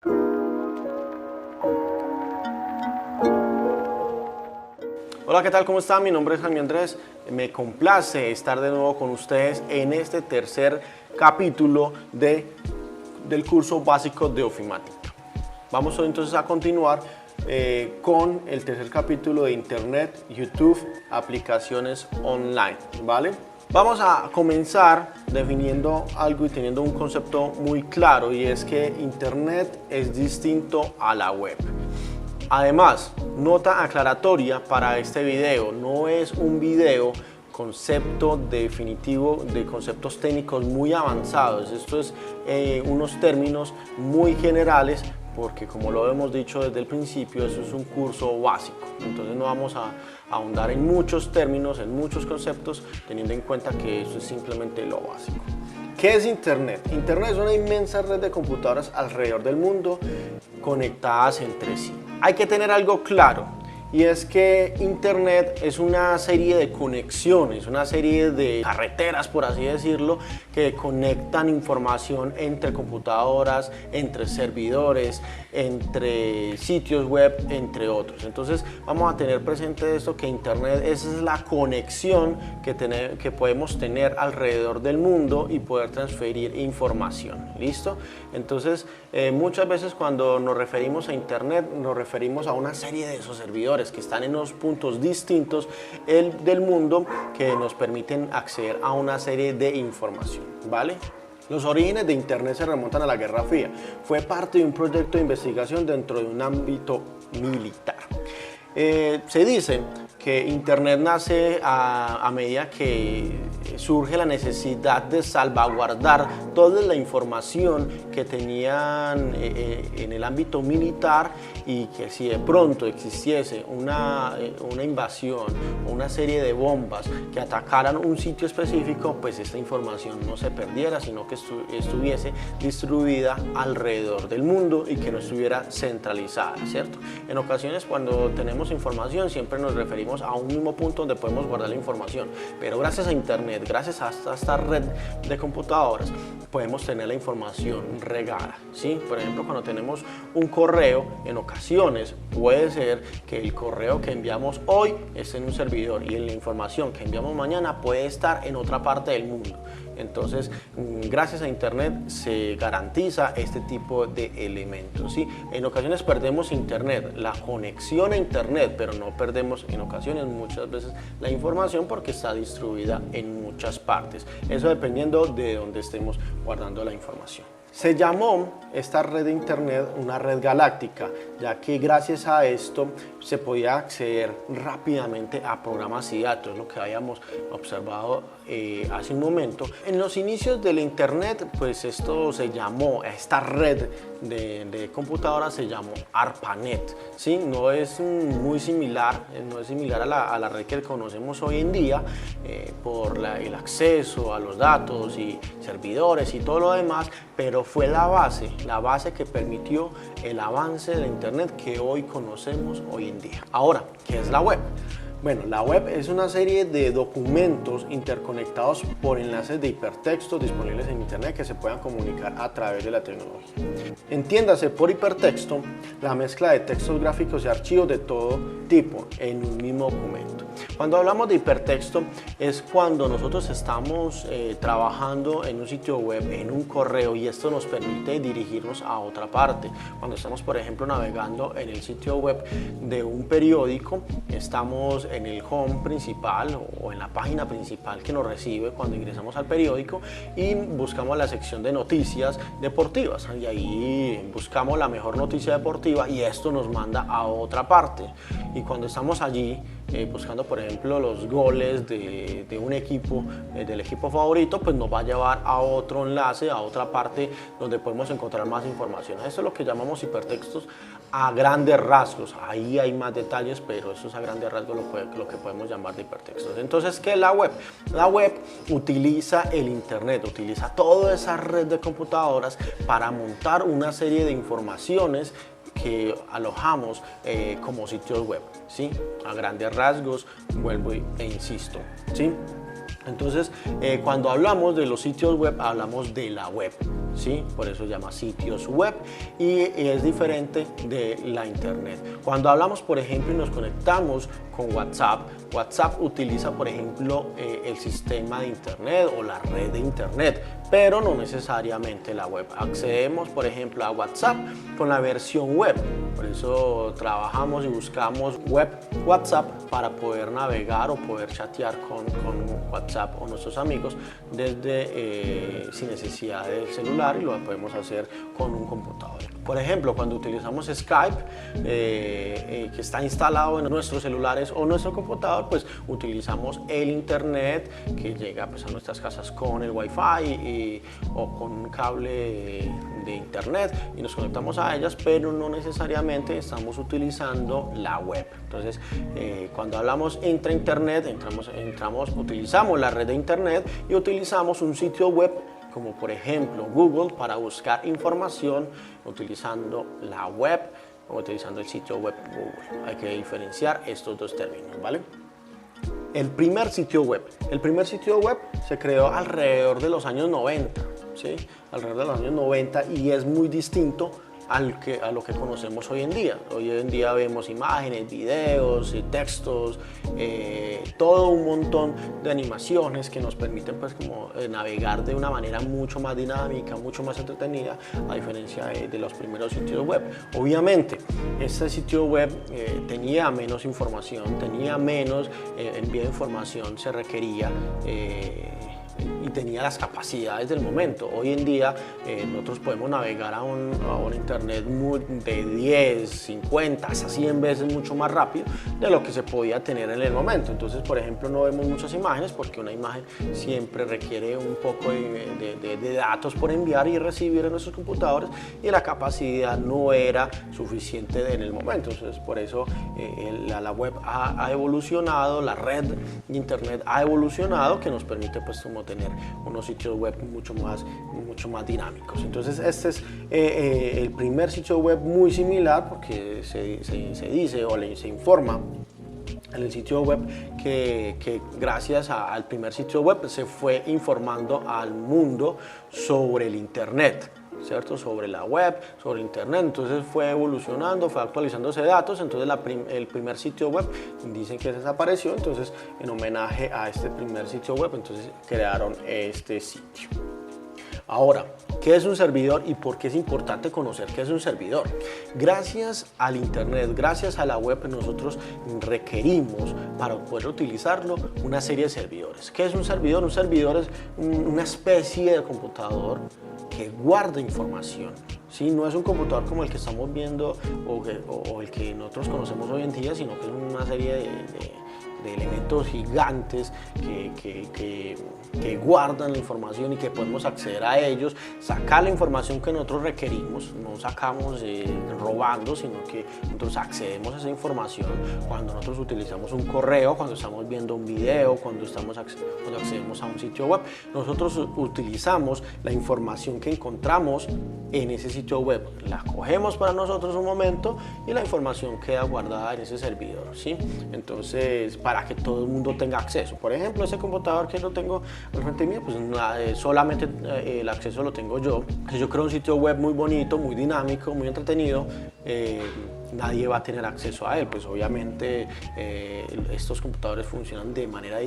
Hola, ¿qué tal? ¿Cómo están? Mi nombre es Jaime Andrés. Me complace estar de nuevo con ustedes en este tercer capítulo del curso básico de ofimática. Vamos hoy entonces a continuar con el tercer capítulo de Internet, YouTube, aplicaciones online, ¿vale? Vamos a comenzar definiendo algo y teniendo un concepto muy claro, y es que Internet es distinto a la web. Además, nota aclaratoria para este video: no es un video concepto definitivo de conceptos técnicos muy avanzados. Esto es unos términos muy generales, porque como lo hemos dicho desde el principio, eso es un curso básico. Entonces no vamos a ahondar en muchos términos, en muchos conceptos, teniendo en cuenta que eso es simplemente lo básico. ¿Qué es Internet? Internet es una inmensa red de computadoras alrededor del mundo conectadas entre sí. Hay que tener algo claro, y es que Internet es una serie de conexiones, una serie de carreteras, por así decirlo, que conectan información entre computadoras, entre servidores, entre sitios web, entre otros. Entonces vamos a tener presente esto, que Internet es la conexión que podemos tener alrededor del mundo y poder transferir información. ¿Listo? Entonces muchas veces cuando nos referimos a Internet nos referimos a una serie de esos servidores que están en unos puntos distintos del mundo, que nos permiten acceder a una serie de información, ¿vale? Los orígenes de Internet se remontan a la Guerra Fría. Fue parte de un proyecto de investigación dentro de un ámbito militar. Se dice que Internet nace a medida que surge la necesidad de salvaguardar toda la información que tenían en el ámbito militar, y que si de pronto existiese una invasión o una serie de bombas que atacaran un sitio específico, pues esta información no se perdiera, sino que estuviese distribuida alrededor del mundo y que no estuviera centralizada, ¿cierto? En ocasiones, cuando tenemos información, siempre nos referimos a un mismo punto donde podemos guardar la información, pero gracias a Internet, gracias a esta red de computadoras, podemos tener la información regada, ¿sí? Por ejemplo, cuando tenemos un correo, en ocasiones puede ser que el correo que enviamos hoy esté en un servidor y la información que enviamos mañana puede estar en otra parte del mundo. Entonces, gracias a Internet se garantiza este tipo de elementos, ¿sí? En ocasiones perdemos Internet, la conexión a Internet, pero no perdemos en ocasiones, muchas veces, la información, porque está distribuida en muchas partes. Eso dependiendo de dónde estemos guardando la información. Se llamó esta red de Internet una red galáctica, ya que gracias a esto se podía acceder rápidamente a programas y datos, lo que habíamos observado hace un momento. En los inicios del Internet, pues esto se llamó, esta red de computadoras se llamó ARPANET, ¿sí? No es muy similar, no es similar a la red que conocemos hoy en día, por el acceso a los datos y servidores y todo lo demás, pero fue la base que permitió el avance de Internet que hoy conocemos hoy en día. Ahora, ¿qué es la web? Bueno, la web es una serie de documentos interconectados por enlaces de hipertexto disponibles en Internet que se puedan comunicar a través de la tecnología. Entiéndase por hipertexto la mezcla de textos gráficos y archivos de todo tipo en un mismo documento. Cuando hablamos de hipertexto es cuando nosotros estamos trabajando en un sitio web, en un correo, y esto nos permite dirigirnos a otra parte. Cuando estamos, por ejemplo, navegando en el sitio web de un periódico, estamos en el home principal o en la página principal que nos recibe cuando ingresamos al periódico, y buscamos la sección de noticias deportivas, y ahí buscamos la mejor noticia deportiva, y esto nos manda a otra parte. Y cuando estamos allí buscando, por ejemplo, los goles de un equipo, del equipo favorito, pues nos va a llevar a otro enlace, a otra parte donde podemos encontrar más información. Esto es lo que llamamos hipertextos a grandes rasgos. Ahí hay más detalles, pero eso es a grandes rasgos lo que podemos llamar de hipertextos. Entonces, ¿qué es la web? La web utiliza el Internet, utiliza toda esa red de computadoras para montar una serie de informaciones que alojamos como sitios web, ¿sí? A grandes rasgos, vuelvo e insisto, ¿sí? Entonces, cuando hablamos de los sitios web, hablamos de la web. ¿sí? Por eso se llama sitios web y es diferente de la internet. Cuando hablamos, por ejemplo, y nos conectamos con WhatsApp, WhatsApp utiliza, por ejemplo, el sistema de internet o la red de internet, pero no necesariamente la web. Accedemos, por ejemplo, a WhatsApp con la versión web. Por eso trabajamos y buscamos web WhatsApp para poder navegar o poder chatear con WhatsApp o nuestros amigos desde sin necesidad del celular, y lo podemos hacer con un computador. Por ejemplo, cuando utilizamos Skype, que está instalado en nuestros celulares o nuestro computador, pues utilizamos el internet que llega pues a nuestras casas con el Wi-Fi o con un cable de internet y nos conectamos a ellas, pero no necesariamente estamos utilizando la web. Entonces, cuando hablamos intra-internet, utilizamos la red de internet y utilizamos un sitio web como por ejemplo Google para buscar información utilizando la web o utilizando el sitio web Google. Hay que diferenciar estos dos términos, ¿vale? El primer sitio web se creó alrededor de los años 90, ¿sí? Alrededor de los años 90, y es muy distinto a lo que conocemos hoy en día. Hoy en día vemos imágenes, videos, textos, todo un montón de animaciones que nos permiten pues como navegar de una manera mucho más dinámica, mucho más entretenida, a diferencia de los primeros sitios web. Obviamente, este sitio web tenía menos información, tenía menos envío de información, se requería y tenía las capacidades del momento. Hoy en día nosotros podemos navegar a un internet de 10, 50, hasta 100 veces mucho más rápido de lo que se podía tener en el momento. Entonces, por ejemplo, no vemos muchas imágenes porque una imagen siempre requiere un poco de datos por enviar y recibir en nuestros computadores, y la capacidad no era suficiente en el momento. Entonces, por eso la web ha evolucionado, la red de internet ha evolucionado, que nos permite pues como tener unos sitios web mucho más dinámicos. Entonces, este es el primer sitio web muy similar, porque se dice o se informa en el sitio web que gracias al primer sitio web se fue informando al mundo sobre el internet, ¿cierto? Sobre la web, sobre internet. Entonces fue evolucionando, fue actualizándose datos. Entonces el primer sitio web dicen que desapareció, entonces en homenaje a este primer sitio web entonces crearon este sitio. Ahora, ¿qué es un servidor y por qué es importante conocer qué es un servidor? Gracias al internet, gracias a la web, nosotros requerimos, para poder utilizarlo, una serie de servidores. ¿Qué es un servidor? Un servidor es una especie de computador que guarda información, ¿sí? No es un computador como el que estamos viendo o el que nosotros conocemos hoy en día, sino que es una serie de elementos gigantes que guardan la información y que podemos acceder a ellos, sacar la información que nosotros requerimos. No sacamos robando, sino que nosotros accedemos a esa información cuando nosotros utilizamos un correo, cuando estamos viendo un video, cuando accedemos a un sitio web. Nosotros utilizamos la información que encontramos en ese sitio web, la cogemos para nosotros un momento y la información queda guardada en ese servidor, ¿sí? Entonces, para que todo el mundo tenga acceso. Por ejemplo, ese computador que lo tengo al frente mío, pues solamente el acceso lo tengo yo. Si yo creo un sitio web muy bonito, muy dinámico, muy entretenido, nadie va a tener acceso a él. Pues obviamente estos computadores funcionan de manera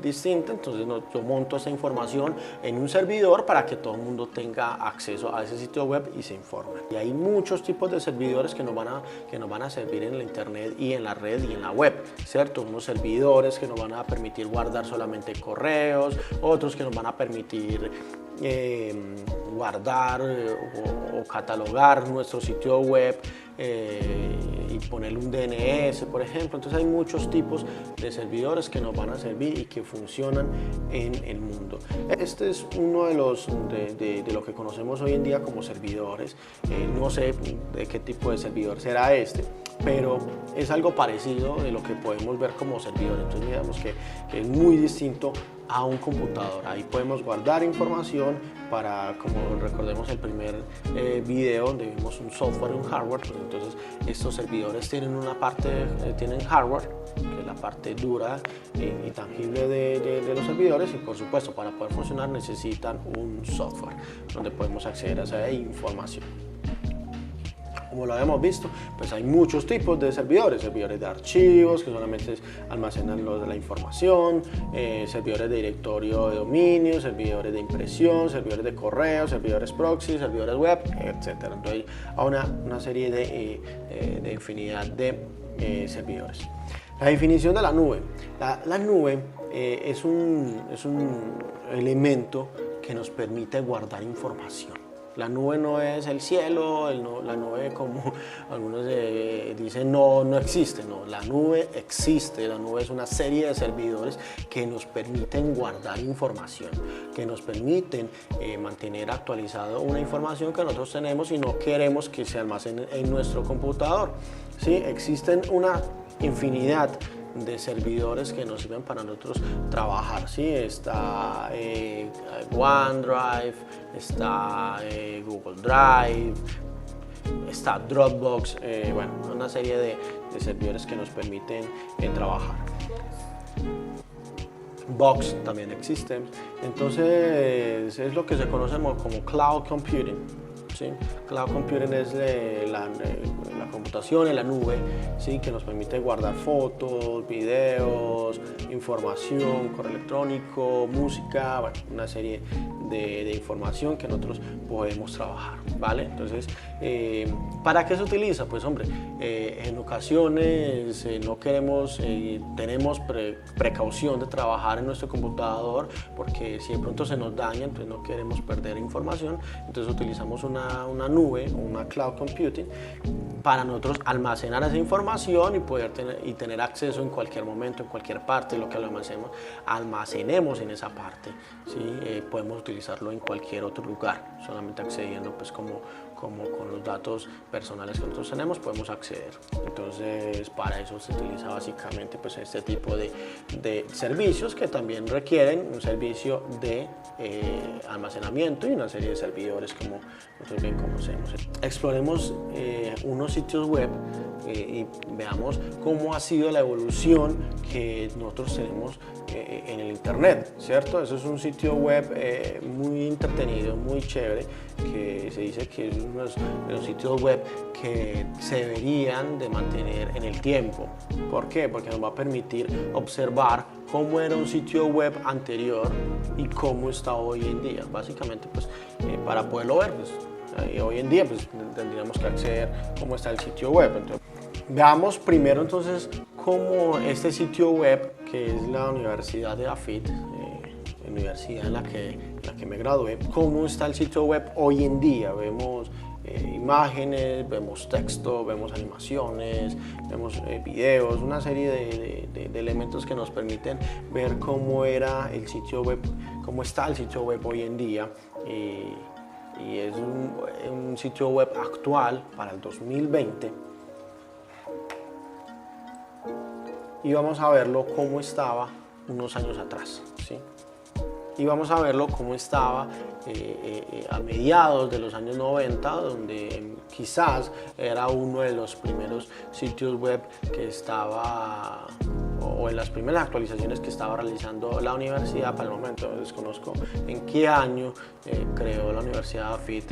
distinta, entonces yo monto esa información en un servidor para que todo el mundo tenga acceso a ese sitio web y se informe. Y hay muchos tipos de servidores que nos van a servir en la internet y en la red y en la web, ¿cierto? Unos servidores que nos van a permitir guardar solamente correos, otros que nos van a permitir guardar o catalogar nuestro sitio web y ponerle un DNS, por ejemplo. Entonces hay muchos tipos de servidores que nos van a servir y que funcionan en el mundo. Este es uno de lo que conocemos hoy en día como servidores. No sé de qué tipo de servidor será este, pero es algo parecido de lo que podemos ver como servidor. Entonces digamos que es muy distinto a un computador. Ahí podemos guardar información para, como recordemos el primer video donde vimos un software y un hardware, pues entonces estos servidores tienen una parte, tienen hardware, que es la parte dura y tangible de los servidores, y por supuesto para poder funcionar necesitan un software donde podemos acceder a esa información. Como lo habíamos visto, pues hay muchos tipos de servidores de archivos que solamente almacenan la información, servidores de directorio de dominio, servidores de impresión, servidores de correo, servidores proxy, servidores web, etc. Entonces hay una serie de infinidad de servidores. La definición de la nube. La nube es un elemento que nos permite guardar información. La nube no es el cielo, la nube, como algunos dicen, no existe. No, la nube existe. La nube es una serie de servidores que nos permiten guardar información, que nos permiten mantener actualizado una información que nosotros tenemos y no queremos que se almacene en nuestro computador. ¿Sí? Existen una infinidad de servidores que nos sirven para nosotros trabajar, ¿sí? Está OneDrive, está Google Drive, está Dropbox, bueno, una serie de servidores que nos permiten trabajar. Box también existe. Entonces es lo que se conoce como cloud computing. ¿Sí? Cloud computing es la computación en la nube, ¿sí? Que nos permite guardar fotos, videos, información, correo electrónico, música, bueno, una serie de información que nosotros podemos trabajar, ¿vale? Entonces, ¿para qué se utiliza? Pues hombre, en ocasiones no queremos, tenemos precaución de trabajar en nuestro computador porque si de pronto se nos daña, entonces no queremos perder información, entonces utilizamos una nube o una cloud computing para nosotros almacenar esa información y poder tener acceso en cualquier momento, en cualquier parte, lo que lo almacenemos en esa parte, ¿sí? Podemos utilizarlo en cualquier otro lugar, solamente accediendo pues como con los datos personales que nosotros tenemos podemos acceder. Entonces para eso se utiliza básicamente pues este tipo de servicios que también requieren un servicio de almacenamiento y una serie de servidores como nosotros bien conocemos. Exploremos unos sitios web y veamos cómo ha sido la evolución que nosotros tenemos en el internet, ¿cierto? Eso es un sitio web muy entretenido, muy chévere, que se dice que es uno de los sitios web que se deberían de mantener en el tiempo. ¿Por qué? Porque nos va a permitir observar cómo era un sitio web anterior y cómo está hoy en día. Básicamente, pues, para poderlo ver, pues, hoy en día pues, tendríamos que acceder cómo está el sitio web. Entonces, veamos primero entonces cómo este sitio web, que es la Universidad de AFIT, universidad en la que me gradué, cómo está el sitio web hoy en día. Vemos imágenes, vemos texto, vemos animaciones, vemos videos, una serie de elementos que nos permiten ver cómo era el sitio web, cómo está el sitio web hoy en día. Y es un sitio web actual para el 2020. Y vamos a verlo cómo estaba unos años atrás, ¿sí? Y vamos a verlo cómo estaba a mediados de los años 90, donde quizás era uno de los primeros sitios web que estaba, o en las primeras actualizaciones que estaba realizando la universidad. Para el momento desconozco en qué año creó la Universidad de AFIT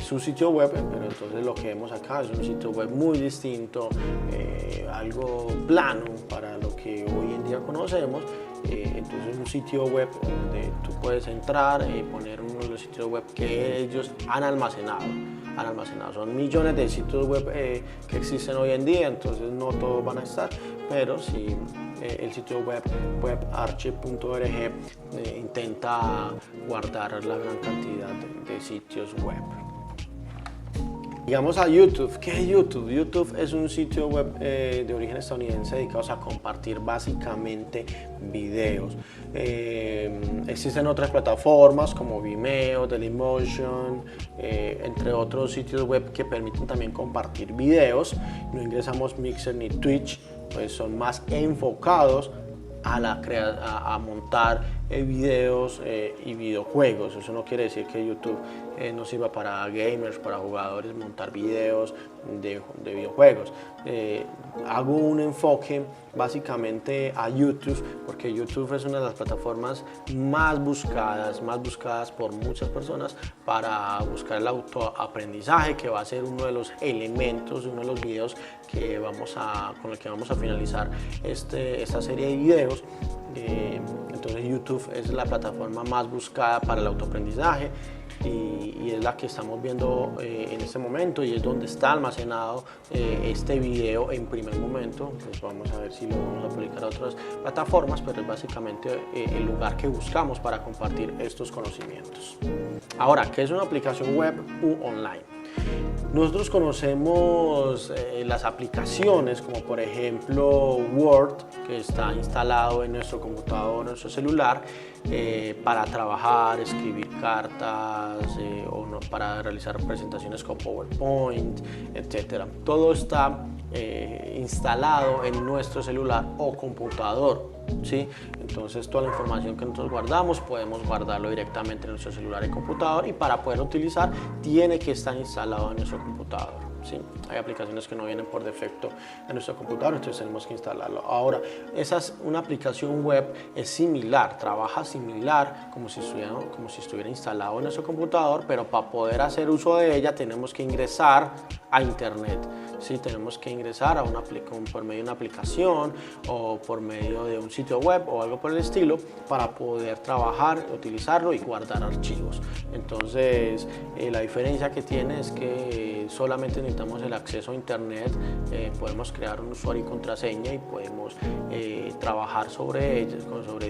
su sitio web, pero entonces lo que vemos acá es un sitio web muy distinto, algo plano para lo que hoy en día conocemos. Entonces un sitio web donde tú puedes entrar y poner uno de los sitios web que ellos han almacenado. Son millones de sitios web que existen hoy en día, entonces no todos van a estar, pero sí el sitio web webarchive.org intenta guardar la gran cantidad de sitios web. Llegamos a YouTube. ¿Qué es YouTube? YouTube es un sitio web de origen estadounidense dedicado a compartir básicamente videos. Existen otras plataformas como Vimeo, Dailymotion, entre otros sitios web que permiten también compartir videos. No ingresamos Mixer ni Twitch, pues son más enfocados a montar videos y videojuegos. Eso no quiere decir que YouTube no sirva para gamers, para jugadores, montar videos de videojuegos. Hago un enfoque básicamente a YouTube, porque YouTube es una de las plataformas más buscadas por muchas personas para buscar el autoaprendizaje, que va a ser uno de los elementos, uno de los videos con el que vamos a finalizar esta serie de videos. Entonces YouTube es la plataforma más buscada para el autoaprendizaje y es la que estamos viendo en este momento, y es donde está almacenado este video en primer momento. Pues vamos a ver si lo vamos a publicar a otras plataformas, pero es básicamente el lugar que buscamos para compartir estos conocimientos. Ahora, ¿qué es una aplicación web u online? Nosotros conocemos las aplicaciones como por ejemplo Word, que está instalado en nuestro computador, en nuestro celular, para trabajar, escribir cartas o no, para realizar presentaciones con PowerPoint, etc. Todo está instalado en nuestro celular o computador, ¿sí? Entonces toda la información que nosotros guardamos podemos guardarlo directamente en nuestro celular y computador, y para poder utilizar tiene que estar instalado en nuestro computador, ¿sí? Hay aplicaciones que no vienen por defecto en nuestro computador, entonces tenemos que instalarlo. Ahora, una aplicación web es similar, trabaja similar como si estuviera instalado en nuestro computador, pero para poder hacer uso de ella tenemos que ingresar a internet. Sí, tenemos que ingresar por medio de una aplicación o por medio de un sitio web o algo por el estilo para poder trabajar, utilizarlo y guardar archivos. Entonces, la diferencia que tiene es que solamente necesitamos el acceso a internet, podemos crear un usuario y contraseña y podemos trabajar sobre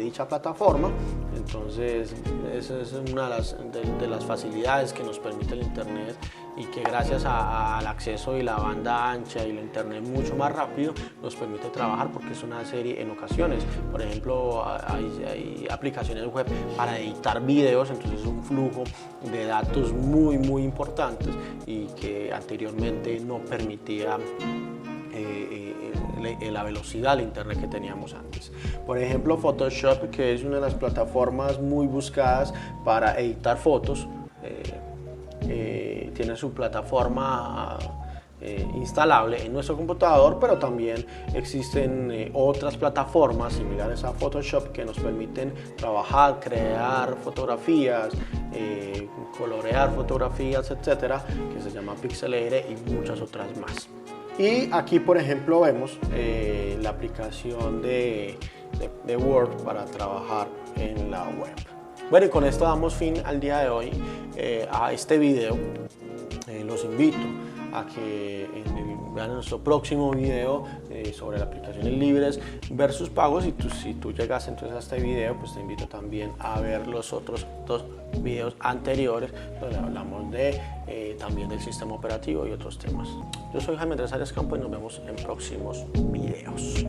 dicha plataforma. Entonces, esa es una de las facilidades que nos permite el internet, y que gracias al acceso y la banda ancha y el internet mucho más rápido nos permite trabajar, porque es una serie en ocasiones. Por ejemplo, hay aplicaciones web para editar videos, entonces es un flujo de datos muy importantes y que anteriormente no permitía la velocidad del internet que teníamos antes. Por ejemplo, Photoshop, que es una de las plataformas muy buscadas para editar fotos, tiene su plataforma instalable en nuestro computador, pero también existen otras plataformas similares a Photoshop que nos permiten trabajar, crear fotografías, colorear fotografías, etcétera, que se llama Pixelator, y muchas otras más. Y aquí, por ejemplo, vemos la aplicación de Word para trabajar en la web. Bueno, y con esto damos fin al día de hoy a este video. Los invito a que vean nuestro próximo video sobre las aplicaciones libres versus pagos, y si tú llegas entonces a este video, pues te invito también a ver los otros 2 videos anteriores donde hablamos también del sistema operativo y otros temas. Yo soy Jaime Andrés Arias Campo y nos vemos en próximos videos.